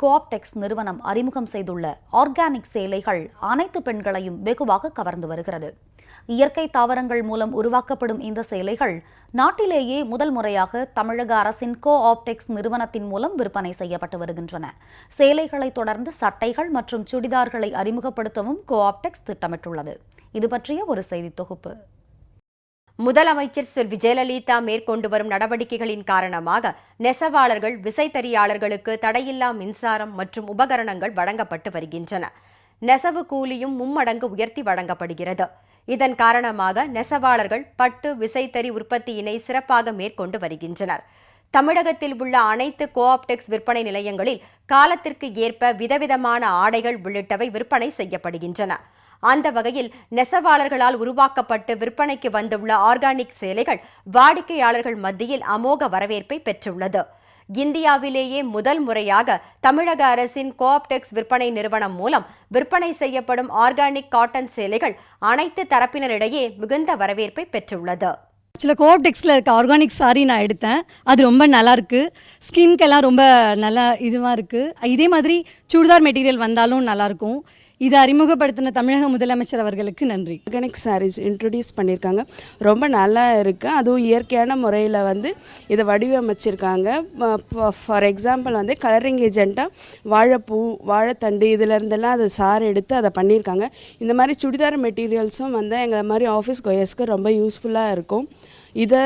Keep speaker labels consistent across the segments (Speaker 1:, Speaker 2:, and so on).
Speaker 1: கோஆப்டெக்ஸ் நிறுவனம் அறிமுகம் செய்துள்ள ஆர்கானிக் சேலைகள் அனைத்து பெண்களையும் வெகுவாக கவர்ந்து வருகிறது. இயற்கை தாவரங்கள் மூலம் உருவாக்கப்படும் இந்த சேலைகள் நாட்டிலேயே முதல் முறையாக தமிழக அரசின் கோஆப்டெக்ஸ் நிறுவனத்தின் மூலம் விற்பனை செய்யப்பட்டு வருகின்றன. சேலைகளை தொடர்ந்து சட்டைகள் மற்றும் சுடிதார்களை அறிமுகப்படுத்தவும் கோஆப்டெக்ஸ் திட்டமிட்டுள்ளது. இது பற்றிய ஒரு செய்தி தொகுப்பு.
Speaker 2: முதலமைச்சர் செல்வி ஜெயலலிதா மேற்கொண்டு வரும் நடவடிக்கைகளின் காரணமாக நெசவாளர்கள், விசைத்தறியாளர்களுக்கு தடையில்லா மின்சாரம் மற்றும் உபகரணங்கள் வழங்கப்பட்டு வருகின்றன. நெசவு கூலியும் மும்மடங்கு உயர்த்தி வழங்கப்படுகிறது. இதன் காரணமாக நெசவாளர்கள் பட்டு விசைத்தறி உற்பத்தியினை சிறப்பாக மேற்கொண்டு வருகின்றனர். தமிழகத்தில் உள்ள அனைத்து கோஆப்டெக்ஸ் விற்பனை நிலையங்களில் காலத்திற்கு ஏற்ப விதவிதமான ஆடைகள் உள்ளிட்டவை விற்பனை செய்யப்படுகின்றன. அந்த வகையில் நெசவாளர்களால் உருவாக்கப்பட்டு விற்பனைக்கு வந்துள்ள ஆர்கானிக் சேலைகள் வாடிக்கையாளர்கள் மத்தியில் அமோக வரவேற்பை பெற்றுள்ளது. இந்தியாவிலேயே முதல் முறையாக தமிழக அரசின் கோஆப்டெக்ஸ் விற்பனை நிறுவனம் மூலம் விற்பனை செய்யப்படும் ஆர்கானிக் காட்டன் சேலைகள் அனைத்து தரப்பினரிடையே மிகுந்த வரவேற்பை பெற்றுள்ளது.
Speaker 3: ஆக்சுவலாக கோஆப்டெக்ஸில் இருக்க ஆர்கானிக் சாரி நான் எடுத்தேன். அது ரொம்ப நல்லாயிருக்கு. ஸ்கின்க்கெல்லாம் ரொம்ப நல்லா இதுவாக இருக்குது. இதே மாதிரி சுடிதார் மெட்டீரியல் வந்தாலும் நல்லாயிருக்கும். இதை அறிமுகப்படுத்தின தமிழக முதலமைச்சர் அவர்களுக்கு நன்றி.
Speaker 4: ஆர்கானிக் சாரீஸ் இன்ட்ரடியூஸ் பண்ணியிருக்காங்க. ரொம்ப நல்லா இருக்குது. அதுவும் இயற்கையான முறையில் இதை வடிவமைச்சிருக்காங்க. ஃபார் எக்ஸாம்பிள் கலரிங் ஏஜெண்ட்டாக வாழைப்பூ, வாழைத்தண்டு இதிலேருந்தெல்லாம் அதை சாறு எடுத்து அதை பண்ணியிருக்காங்க. இந்த மாதிரி சுடிதார் மெட்டீரியல்ஸும் எங்களை மாதிரி ஆஃபீஸ் கோயர்ஸ்க்கு ரொம்ப யூஸ்ஃபுல்லாக இருக்கும். இதை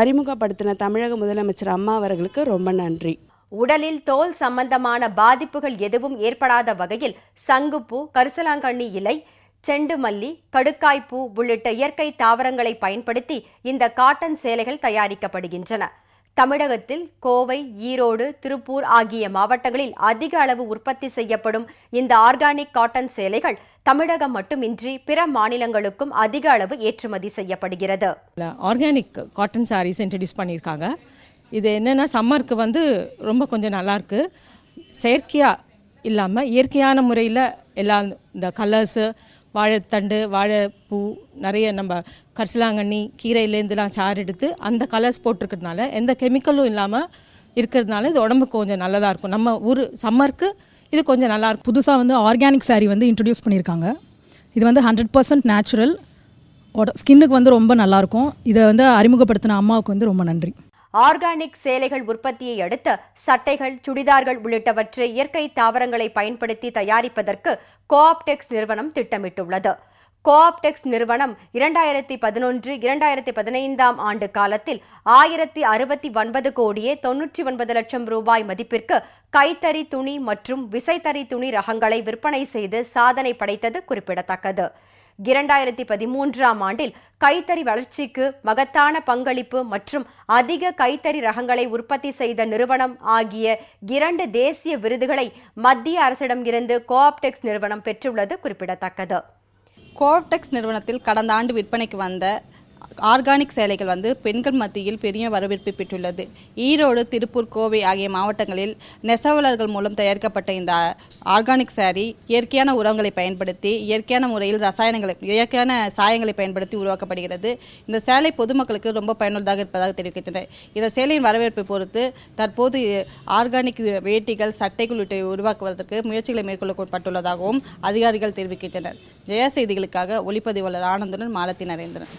Speaker 4: அறிமுகப்படுத்தின தமிழக முதலமைச்சர் அம்மா அவர்களுக்கு ரொம்ப நன்றி.
Speaker 2: உடலில் தோல் சம்பந்தமான பாதிப்புகள் எதுவும் ஏற்படாத வகையில் சங்குப்பூ, கரிசலாங்கண்ணி இலை, செண்டு மல்லி, கடுக்காய்ப்பூ உள்ளிட்ட இயற்கை தாவரங்களை பயன்படுத்தி இந்த காட்டன் சேலைகள் தயாரிக்கப்படுகின்றன. தமிழகத்தில் கோவை, ஈரோடு, திருப்பூர் ஆகிய மாவட்டங்களில் அதிக அளவு உற்பத்தி செய்யப்படும் இந்த ஆர்கானிக் காட்டன் சேலைகள் தமிழகம் மட்டுமின்றி பிற மாநிலங்களுக்கும் அதிக அளவு ஏற்றுமதி செய்யப்படுகிறது.
Speaker 5: ஆர்கானிக் காட்டன் சாரீஸ் இன்ட்ரடியூஸ் பண்ணியிருக்காங்க. இது என்னென்னா சம்மருக்கு ரொம்ப கொஞ்சம் நல்லாயிருக்கு. செயற்கையாக இல்லாமல் இயற்கையான முறையில் எல்லாம் இந்த கலர்ஸு, வாழைத்தண்டு, வாழைப்பூ, நிறைய நம்ம கரிசலாங்கண்ணி, கீரையிலேருந்துலாம் சாறு எடுத்து அந்த கலர்ஸ் போட்டிருக்கிறதுனால எந்த கெமிக்கலும் இல்லாமல் இருக்கிறதுனால இது உடம்புக்கு கொஞ்சம் நல்லதாக இருக்கும். நம்ம ஊர் சம்மருக்கு இது கொஞ்சம் நல்லாயிருக்கும்.
Speaker 6: புதுசாக ஆர்கானிக் சாரீ இன்ட்ரடியூஸ் பண்ணியிருக்காங்க. இது 100% நேச்சுரல். ஸ்கின்னுக்கு ரொம்ப நல்லாயிருக்கும். இதை அறிமுகப்படுத்தின அம்மாவுக்கு ரொம்ப நன்றி.
Speaker 2: ஆர்கானிக் சேலைகள் உற்பத்தியை அடுத்து சட்டைகள், சுடிதார்கள் உள்ளிட்டவற்றை இயற்கை தாவரங்களை பயன்படுத்தி தயாரிப்பதற்கு கோஆப்டெக்ஸ் நிறுவனம் திட்டமிட்டுள்ளது. கோஆப்டெக்ஸ் நிறுவனம் 2011-2015 ஆண்டு காலத்தில் 1069 கோடியே 99 லட்சம் ரூபாய் மதிப்பிற்கு கைத்தறி துணி மற்றும் விசைத்தறி துணி ரகங்களை விற்பனை செய்து சாதனை படைத்தது குறிப்பிடத்தக்கது. 2013 ஆண்டில் கைத்தறி வளர்ச்சிக்கு மகத்தான பங்களிப்பு மற்றும் அதிக கைத்தறி ரகங்களை உற்பத்தி செய்த நிறுவனம் ஆகிய 2 தேசிய விருதுகளை மத்திய அரசிடமிருந்து கோஆப்டெக்ஸ் நிறுவனம் பெற்றுள்ளது குறிப்பிடத்தக்கது.
Speaker 7: கோஆப்டெக்ஸ் நிறுவனத்தில் கடந்த ஆண்டு விற்பனைக்கு வந்த ஆர்கானிக் சேலைகள் பெண்கள் மத்தியில் பெரிய வரவேற்பை பெற்றுள்ளது. ஈரோடு, திருப்பூர், கோவை ஆகிய மாவட்டங்களில் நெசவாளர்கள் மூலம் தயாரிக்கப்பட்ட இந்த ஆர்கானிக் சாரி இயற்கையான உரங்களை பயன்படுத்தி இயற்கையான முறையில் இயற்கையான சாயங்களை பயன்படுத்தி உருவாக்கப்படுகிறது. இந்த சேலை பொதுமக்களுக்கு ரொம்ப பயனுள்ளதாக இருப்பதாக தெரிவிக்கின்றனர். இந்த சேலையின் வரவேற்பை பொறுத்து தற்போது ஆர்கானிக் வேட்டிகள், சட்டைகள் உள்ளிட்ட உருவாக்குவதற்கு முயற்சிகளை மேற்கொள்ளப்பட்டுள்ளதாகவும் அதிகாரிகள் தெரிவிக்கின்றனர். ஜெயா செய்திகளுக்காக ஒளிப்பதிவாளர் ஆனந்துடன் மாலத்தி நரேந்திரன்.